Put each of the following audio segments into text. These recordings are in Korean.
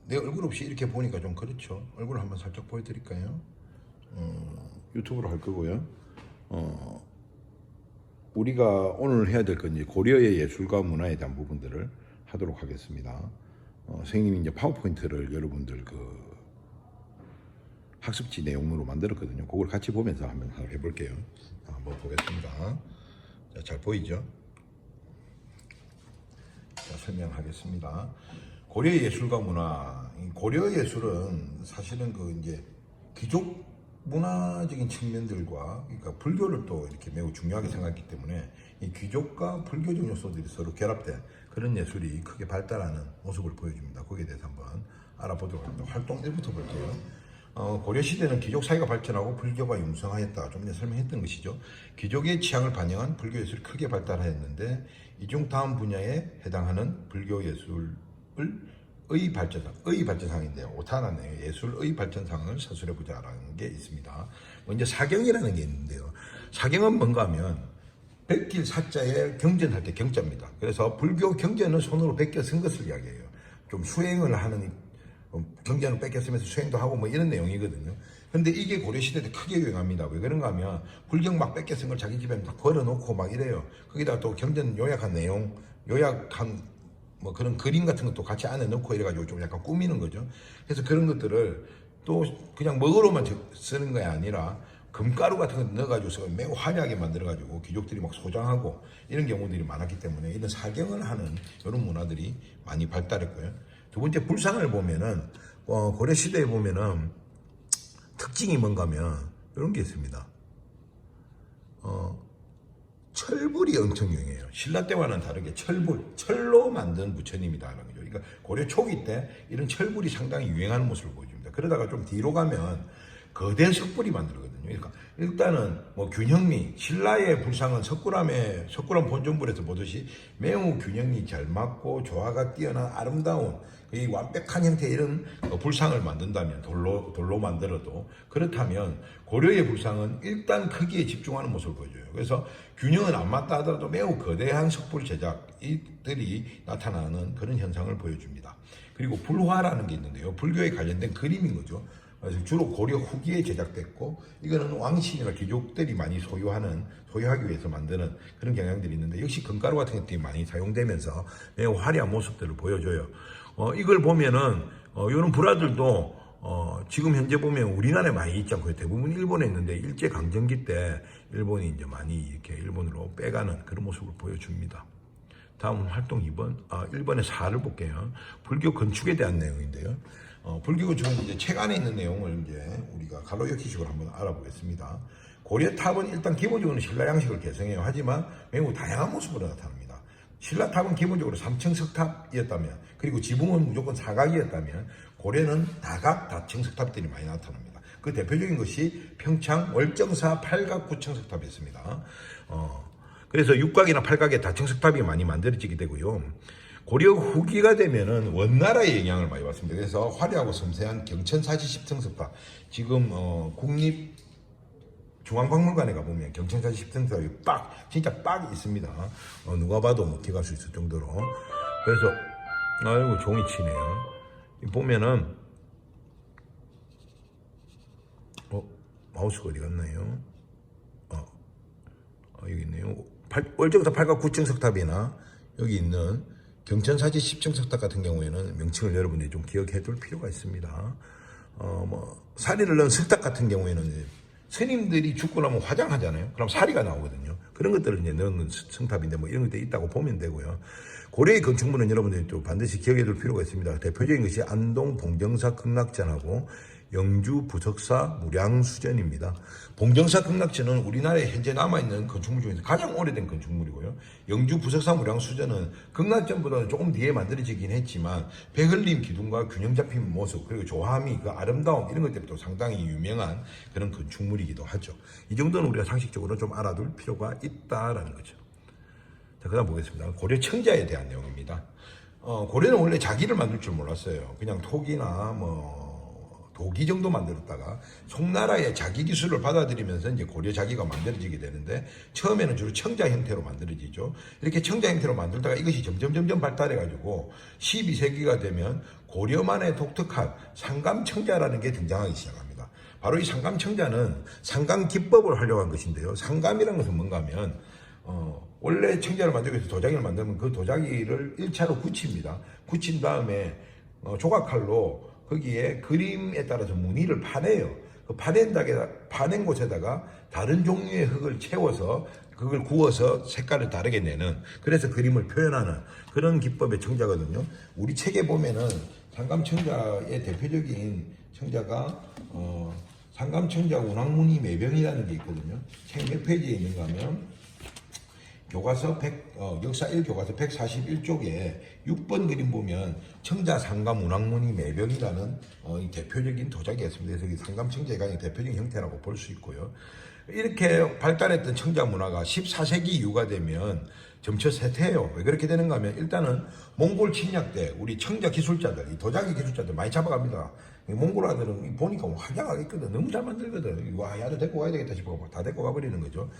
내 얼굴 없이 이렇게 보니까 좀 그렇죠. 얼굴 한번 살짝 보여드릴까요? 유튜브로 할 거고요. 우리가 오늘 해야 될 건 이제 고려의 예술과 문화에 대한 부분들을 하도록 하겠습니다. 선생님이 이제 파워포인트를 여러분들 그 학습지 내용으로 만들었거든요. 그걸 같이 보면서 한번 해볼게요. 한번 보겠습니다. 자, 잘 보이죠? 자, 설명하겠습니다. 고려 예술과 문화. 고려 예술은 사실은 그 이제 귀족 문화적인 측면들과 그러니까 불교를 또 이렇게 매우 중요하게 생각했기 때문에 이 귀족과 불교적 요소들이 서로 결합된 그런 예술이 크게 발달하는 모습을 보여줍니다. 거기에 대해서 한번 알아보도록 합니다. 활동 1부터 볼게요. 고려시대는 귀족 사회가 발전하고 불교가 융성하였다. 좀 전에 설명했던 것이죠. 귀족의 취향을 반영한 불교 예술이 크게 발달하였는데 이 중 다음 분야에 해당하는 불교 예술의 발전상인데요. 오타나네 예술의 발전상을 서술해보자라는 게 있습니다. 먼저 사경이라는 게 있는데요. 사경은 뭔가 하면 베낄 사자에 경전할 때 경자입니다. 그래서 불교 경전은 손으로 베껴 쓴 것을 이야기해요. 좀 수행을 하는 경전을 뺏겨 쓰면서 수행도 하고 뭐 이런 내용이거든요. 근데 이게 고려시대 때 크게 유행합니다. 왜 그런가 하면 불경 막 뺏겨 쓴 걸 자기 집에 다 걸어놓고 막 이래요. 거기다가 또 경전 요약한 내용, 요약한 뭐 그런 그림 같은 것도 같이 안에 넣고 이래가지고 좀 약간 꾸미는 거죠. 그래서 그런 것들을 또 그냥 먹으로만 쓰는 게 아니라 금가루 같은 거 넣어가지고 매우 화려하게 만들어가지고 귀족들이 막 소장하고 이런 경우들이 많았기 때문에 이런 사경을 하는 이런 문화들이 많이 발달했고요. 두 번째 불상을 보면은 고려시대에 보면은 특징이 뭔가 하면 이런 게 있습니다. 철불이 엄청 유행해요. 신라 때와는 다르게 철로 만든 부처님이다라는 거죠. 그러니까 고려 초기 때 이런 철불이 상당히 유행하는 모습을 보여줍니다. 그러다가 좀 뒤로 가면 거대 석불이 만들거든요. 그러니까 일단은 뭐 균형미, 신라의 불상은 석굴암 본전불에서 보듯이 매우 균형이 잘 맞고 조화가 뛰어난 아름다운 이 완벽한 형태의 이런 불상을 만든다면 돌로 만들어도 그렇다면 고려의 불상은 일단 크기에 집중하는 모습을 보여줘요. 그래서 균형은 안 맞다 하더라도 매우 거대한 석불 제작들이 나타나는 그런 현상을 보여줍니다. 그리고 불화라는 게 있는데요. 불교에 관련된 그림인 거죠. 그래서 주로 고려 후기에 제작됐고 이거는 왕신이나 귀족들이 많이 소유하기 위해서 만드는 그런 경향들이 있는데 역시 금가루 같은 것들이 많이 사용되면서 매우 화려한 모습들을 보여줘요. 이걸 보면은 이런 불화들도 지금 현재 보면 우리나라에 많이 있지 않고 대부분 일본에 있는데 일제 강점기 때 일본이 이제 많이 이렇게 일본으로 빼가는 그런 모습을 보여줍니다. 다음 활동 2번, 1번의 4를 볼게요. 불교 건축에 대한 내용인데요. 불교 건축은 이제 책 안에 있는 내용을 이제 우리가 가로역기식으로 한번 알아보겠습니다. 고려탑은 일단 기본적으로 신라 양식을 개성해요. 하지만 매우 다양한 모습으로 나타납니다. 신라탑은 기본적으로 3층 석탑이었다면, 그리고 지붕은 무조건 사각이었다면, 고려는 다각, 다층 석탑들이 많이 나타납니다. 그 대표적인 것이 평창 월정사 8각 9층 석탑이었습니다. 그래서 육각이나 팔각의 다층 석탑이 많이 만들어지게 되고요. 고려 후기가 되면은 원나라의 영향을 많이 받습니다. 그래서 화려하고 섬세한 경천사지 10층 석탑. 지금 중앙박물관에 가보면 경천사지 10층 석탑이 진짜 빡 있습니다. 누가 봐도 못 들어갈 수 있을 정도로. 그래서 아이고 종이 치네요. 보면은 마우스가 어디 갔나요? 여기 있네요. 월정사 8각 9층 석탑이나 여기 있는 경천사지 10층 석탑 같은 경우에는 명칭을 여러분들이 좀 기억해 둘 필요가 있습니다. 사리를 넣은 석탑 같은 경우에는 스님들이 죽고 나면 화장하잖아요. 그럼 사리가 나오거든요. 그런 것들을 이제 넣는 석탑인데 뭐 이런 것들이 있다고 보면 되고요. 고려의 건축물은 여러분들이 또 반드시 기억해 둘 필요가 있습니다. 대표적인 것이 안동 봉정사 극락전하고 영주 부석사 무량수전입니다. 봉정사 극락전은 우리나라에 현재 남아있는 건축물 중에서 가장 오래된 건축물이고요. 영주 부석사 무량수전은 극락전보다는 조금 뒤에 만들어지긴 했지만 배흘림 기둥과 균형 잡힌 모습 그리고 조화미 그 아름다움 이런 것 때문에 상당히 유명한 그런 건축물이기도 하죠. 이 정도는 우리가 상식적으로 좀 알아둘 필요가 있다라는 거죠. 자, 그 다음 보겠습니다. 고려 청자에 대한 내용입니다. 고려는 원래 자기를 만들 줄 몰랐어요. 그냥 톡이나 도기 정도 만들었다가 송나라의 자기 기술을 받아들이면서 이제 고려 자기가 만들어지게 되는데 처음에는 주로 청자 형태로 만들어지죠. 이렇게 청자 형태로 만들다가 이것이 점점 발달해가지고 12세기가 되면 고려만의 독특한 상감청자라는 게 등장하기 시작합니다. 바로 이 상감청자는 상감 기법을 활용한 것인데요. 상감이라는 것은 뭔가 하면 원래 청자를 만들기 위해서 도자기를 만들면 그 도자기를 1차로 굳힙니다. 굳힌 다음에 조각칼로 거기에 그림에 따라서 무늬를 파내요. 그 파낸 곳에다가 다른 종류의 흙을 채워서 그걸 구워서 색깔을 다르게 내는, 그래서 그림을 표현하는 그런 기법의 청자거든요. 우리 책에 보면은 상감청자의 대표적인 청자가 상감청자 운항무늬 매병이라는 게 있거든요. 책 몇 페이지에 있는가 하면 교과서 역사 1교과서 141쪽에 6번 그림 보면 청자 상감 운항무늬 매병이라는 대표적인 도자기였습니다. 그래서 상감청자가 대표적인 형태라고 볼 수 있고요. 이렇게 발달했던 청자 문화가 14세기 이후가 되면 점차 쇠퇴해요. 왜 그렇게 되는가 하면 일단은 몽골 침략 때 우리 청자 기술자들, 이 도자기 기술자들 많이 잡아갑니다. 몽골 아들은 보니까 환장하겠거든. 너무 잘 만들거든. 와, 야도 데리고 가야 되겠다 싶어 다 데리고 가버리는 거죠.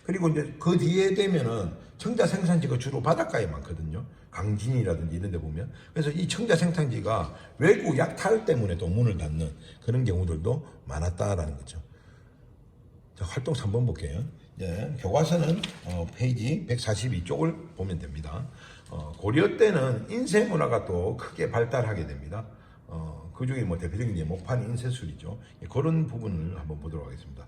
그리고 이제 그 뒤에 되면은 청자 생산지가 주로 바닷가에 많거든요. 강진이라든지 이런 데 보면. 그래서 이 청자 생산지가 외국 약탈 때문에 또 문을 닫는 그런 경우들도 많았다라는 거죠. 자, 활동 3번 볼게요. 네, 교과서는 페이지 142쪽을 보면 됩니다. 고려 때는 인쇄 문화가 또 크게 발달하게 됩니다. 그 중에 뭐 대표적인 게 목판 인쇄술이죠. 그런 부분을 한번 보도록 하겠습니다.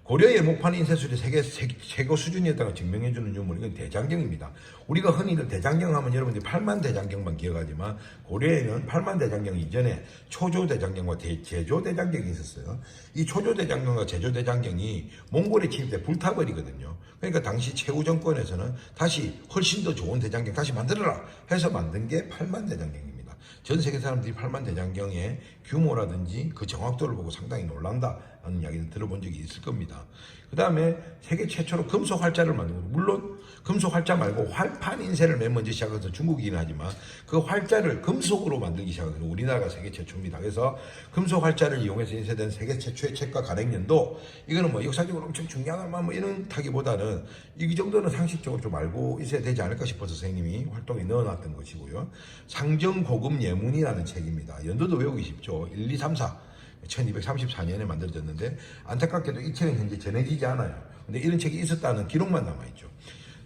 고려의 목판 인쇄술이 세계 최고 수준이었다고 증명해주는 유물, 이건 대장경입니다. 우리가 흔히들 대장경 하면 여러분들이 팔만 대장경만 기억하지만 고려에는 팔만 대장경 이전에 초조 대장경과 제조 대장경이 있었어요. 이 초조 대장경과 제조 대장경이 몽골에 침입돼 불타버리거든요. 그러니까 당시 최후 정권에서는 다시 훨씬 더 좋은 대장경 다시 만들어라 해서 만든 게 팔만 대장경입니다. 전 세계 사람들이 팔만 대장경의 규모라든지 그 정확도를 보고 상당히 놀란다는 이야기를 들어본 적이 있을 겁니다. 그 다음에 세계 최초로 금속 활자를 만든 거죠. 물론 금속 활자 말고 활판 인쇄를 맨 먼저 시작해서 중국이긴 하지만 그 활자를 금속으로 만들기 시작해서 우리나라가 세계 최초입니다. 그래서 금속 활자를 이용해서 인쇄된 세계 최초의 책과 간행년도, 이거는 뭐 역사적으로 엄청 중요한 뭐 이런 타기보다는 이 정도는 상식적으로 좀 알고 있어야 되지 않을까 싶어서 선생님이 활동에 넣어놨던 것이고요. 상정고급 예문이라는 책입니다. 연도도 외우기 쉽죠. 1, 2, 3, 4. 1234년에 만들어졌는데 안타깝게도 이 책은 현재 전해지지 않아요. 근데 이런 책이 있었다는 기록만 남아있죠.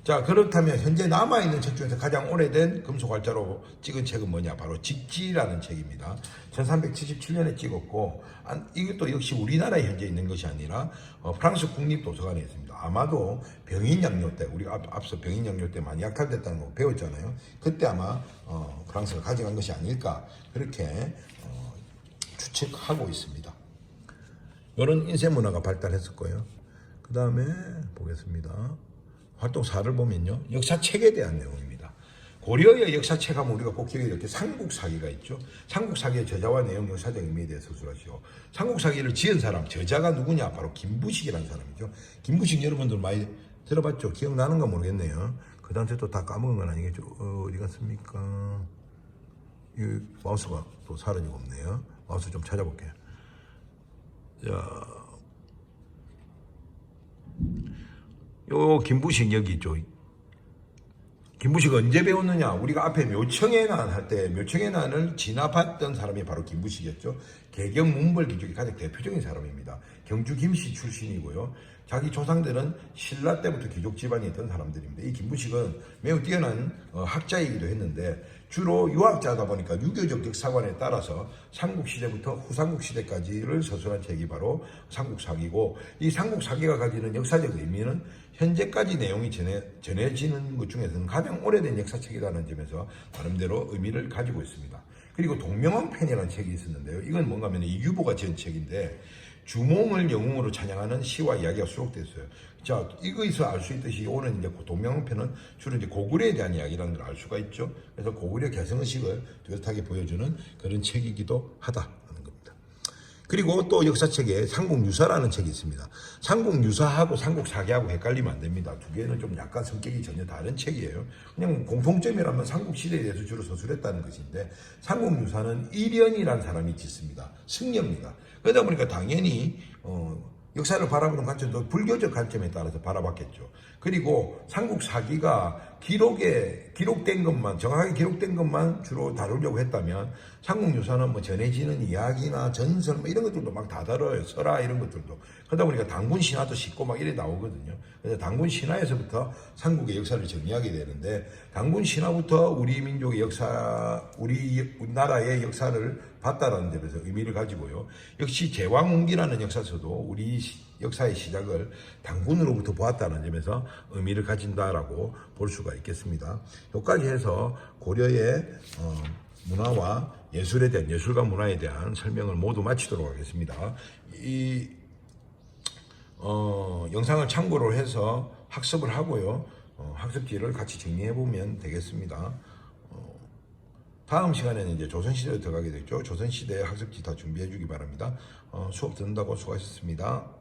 자, 그렇다면 현재 남아있는 책 중에서 가장 오래된 금속활자로 찍은 책은 뭐냐? 바로 직지라는 책입니다. 1377년에 찍었고, 이것도 역시 우리나라에 현재 있는 것이 아니라 프랑스 국립도서관에 있습니다. 아마도 병인양요 때, 우리가 앞서 병인양요 때 많이 약탈됐다는 거 배웠잖아요. 그때 아마 프랑스가 가져간 것이 아닐까, 그렇게 추측하고 있습니다. 이런 인쇄 문화가 발달했을 거예요. 그 다음에 보겠습니다. 활동 4를 보면요. 역사책에 대한 내용입니다. 고려의 역사책 하면 우리가 꼭 기억해야 될 게 삼국사기가 있죠. 삼국사기의 저자와 내용, 역사적 의미에 대해 서술하시오. 삼국사기를 지은 사람, 저자가 누구냐? 바로 김부식이라는 사람이죠. 김부식 여러분들 많이 들어봤죠? 기억나는가 모르겠네요. 그 다음 또 다 까먹은 건 아니겠죠? 어디 갔습니까? 이 마우스가 또 사라지고 없네요. 마우스 좀 찾아볼게요. 자, 요 김부식 여기 있죠. 김부식 언제 배웠느냐? 우리가 앞에 묘청의 난 할 때 묘청의 난을 진압했던 사람이 바로 김부식이었죠. 개경 문벌 귀족이 가장 대표적인 사람입니다. 경주 김씨 출신이고요. 자기 조상들은 신라 때부터 귀족 집안이었던 사람들입니다. 이 김부식은 매우 뛰어난 학자이기도 했는데 주로 유학자다 보니까 유교적 역사관에 따라서 삼국시대부터 후삼국시대까지를 서술한 책이 바로 삼국사기고, 이 삼국사기가 가지는 역사적 의미는 현재까지 내용이 전해지는 것 중에서는 가장 오래된 역사책이라는 점에서 나름대로 의미를 가지고 있습니다. 그리고 동명왕편이라는 책이 있었는데요. 이건 뭔가 하면 이규보가 지은 책인데 주몽을 영웅으로 찬양하는 시와 이야기가 수록되어 있어요. 자, 이거에서 알 수 있듯이 오늘 이제 동명왕편은 주로 이제 고구려에 대한 이야기라는 걸 알 수가 있죠. 그래서 고구려 개성의식을 뚜렷하게 보여주는 그런 책이기도 하다는 겁니다. 그리고 또 역사책에 삼국유사라는 책이 있습니다. 삼국유사하고 삼국사기하고 헷갈리면 안 됩니다. 두 개는 좀 약간 성격이 전혀 다른 책이에요. 그냥 공통점이라면 삼국시대에 대해서 주로 서술했다는 것인데, 삼국유사는 일연이라는 사람이 짓습니다. 승려입니다. 그러다 보니까 당연히 역사를 바라보는 관점도 불교적 관점에 따라서 바라봤겠죠. 그리고 삼국사기가 기록된 것만, 정확하게 기록된 것만 주로 다루려고 했다면, 삼국유사는 뭐 전해지는 이야기나 전설 뭐 이런 것들도 막 다 다뤄요. 설화 이런 것들도. 그러다 보니까 단군 신화도 씻고 막 이래 나오거든요. 그래서 단군 신화에서부터 삼국의 역사를 정리하게 되는데, 단군 신화부터 우리 민족의 역사, 우리 나라의 역사를 봤다라는 점에서 의미를 가지고요. 역시 제왕운기라는 역사서도 우리 역사의 시작을 단군으로부터 보았다는 점에서 의미를 가진다라고 볼 수가 있겠습니다. 여기까지 해서 고려의 문화와 예술에 대한, 예술과 문화에 대한 설명을 모두 마치도록 하겠습니다. 이 영상을 참고로 해서 학습을 하고요. 학습지를 같이 정리해 보면 되겠습니다. 다음 시간에는 이제 조선시대로 들어가게 되죠. 조선시대 학습지 다 준비해 주기 바랍니다. 수업 듣는다고 수고하셨습니다.